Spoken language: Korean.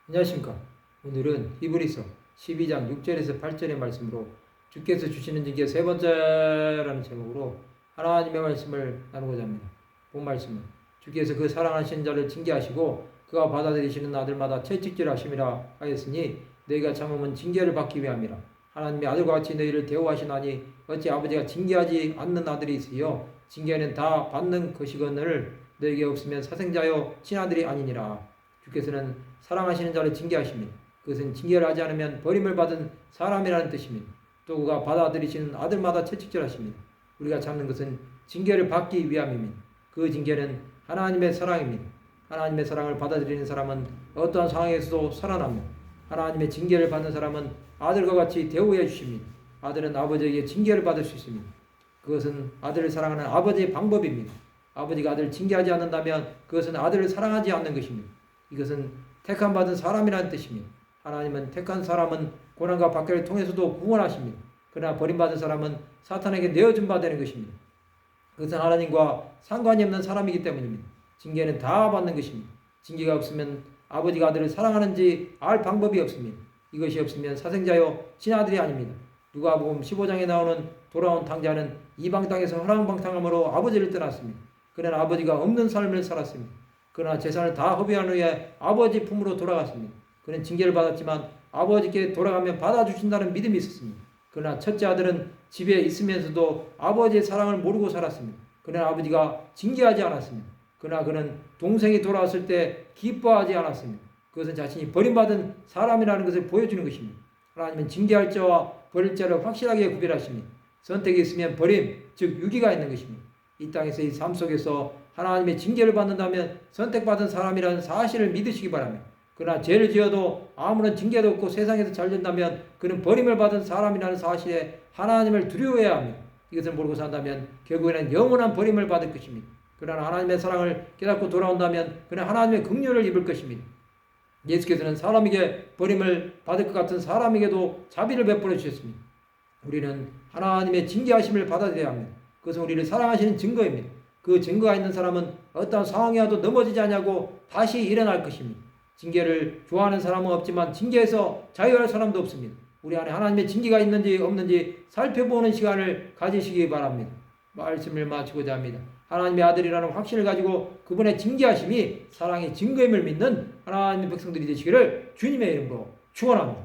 안녕하십니까. 오늘은 히브리서 12장 6절에서 8절의 말씀으로 주께서 주시는 징계 세 번째라는 제목으로 하나님의 말씀을 나누고자 합니다. 본 말씀은 주께서 그 사랑하시는 자를 징계하시고 그가 받아들이시는 아들마다 채찍질하심이라 하였으니 너희가 참으면 징계를 받기 위함이라. 하나님의 아들과 같이 너희를 대우하시나니 어찌 아버지가 징계하지 않는 아들이 있으여 징계는 다 받는 것이거늘 너희에게 없으면 사생자여 친아들이 아니니라. 주께서는 사랑하시는 자를 징계하십니다. 그것은 징계를 하지 않으면 버림을 받은 사람이라는 뜻입니다. 또 그가 받아들이시는 아들마다 채찍질하십니다. 우리가 참는 것은 징계를 받기 위함입니다. 그 징계는 하나님의 사랑입니다. 하나님의 사랑을 받아들이는 사람은 어떠한 상황에서도 살아납니다. 하나님의 징계를 받는 사람은 아들과 같이 대우해 주십니다. 아들은 아버지에게 징계를 받을 수 있습니다. 그것은 아들을 사랑하는 아버지의 방법입니다. 아버지가 아들을 징계하지 않는다면 그것은 아들을 사랑하지 않는 것입니다. 이것은 택함받은 사람이라는 뜻입니다. 하나님은 택한 사람은 고난과 박해를 통해서도 구원하십니다. 그러나 버림받은 사람은 사탄에게 내어준 바 되는 것입니다. 그것은 하나님과 상관이 없는 사람이기 때문입니다. 징계는 다 받는 것입니다. 징계가 없으면 아버지가 아들을 사랑하는지 알 방법이 없습니다. 이것이 없으면 사생자요 친아들이 아닙니다. 누가복음 15장에 나오는 돌아온 탕자는 이방 땅에서 허랑방탕함으로 아버지를 떠났습니다. 그는 아버지가 없는 삶을 살았습니다. 그러나 재산을 다 허비한 후에 아버지 품으로 돌아갔습니다. 그는 징계를 받았지만 아버지께 돌아가면 받아주신다는 믿음이 있었습니다. 그러나 첫째 아들은 집에 있으면서도 아버지의 사랑을 모르고 살았습니다. 그러나 아버지가 징계하지 않았습니다. 그러나 그는 동생이 돌아왔을 때 기뻐하지 않았습니다. 그것은 자신이 버림받은 사람이라는 것을 보여주는 것입니다. 하나님은 징계할 자와 버릴 자를 확실하게 구별하십니다. 선택이 있으면 버림, 즉 유기가 있는 것입니다. 이 땅에서 이 삶 속에서 하나님의 징계를 받는다면 선택받은 사람이라는 사실을 믿으시기 바랍니다. 그러나 죄를 지어도 아무런 징계도 없고 세상에서 잘 된다면 그는 버림을 받은 사람이라는 사실에 하나님을 두려워해야 합니다. 이것을 모르고 산다면 결국에는 영원한 버림을 받을 것입니다. 그러나 하나님의 사랑을 깨닫고 돌아온다면 그는 하나님의 긍휼을 입을 것입니다. 예수께서는 사람에게 버림을 받을 것 같은 사람에게도 자비를 베풀어 주셨습니다. 우리는 하나님의 징계하심을 받아들여야 합니다. 그것은 우리를 사랑하시는 증거입니다. 그 증거가 있는 사람은 어떤 상황이 와도 넘어지지 않냐고 다시 일어날 것입니다. 징계를 좋아하는 사람은 없지만 징계에서 자유할 사람도 없습니다. 우리 안에 하나님의 징계가 있는지 없는지 살펴보는 시간을 가지시기 바랍니다. 말씀을 마치고자 합니다. 하나님의 아들이라는 확신을 가지고 그분의 징계하심이 사랑의 증거임을 믿는 하나님의 백성들이 되시기를 주님의 이름으로 축원합니다.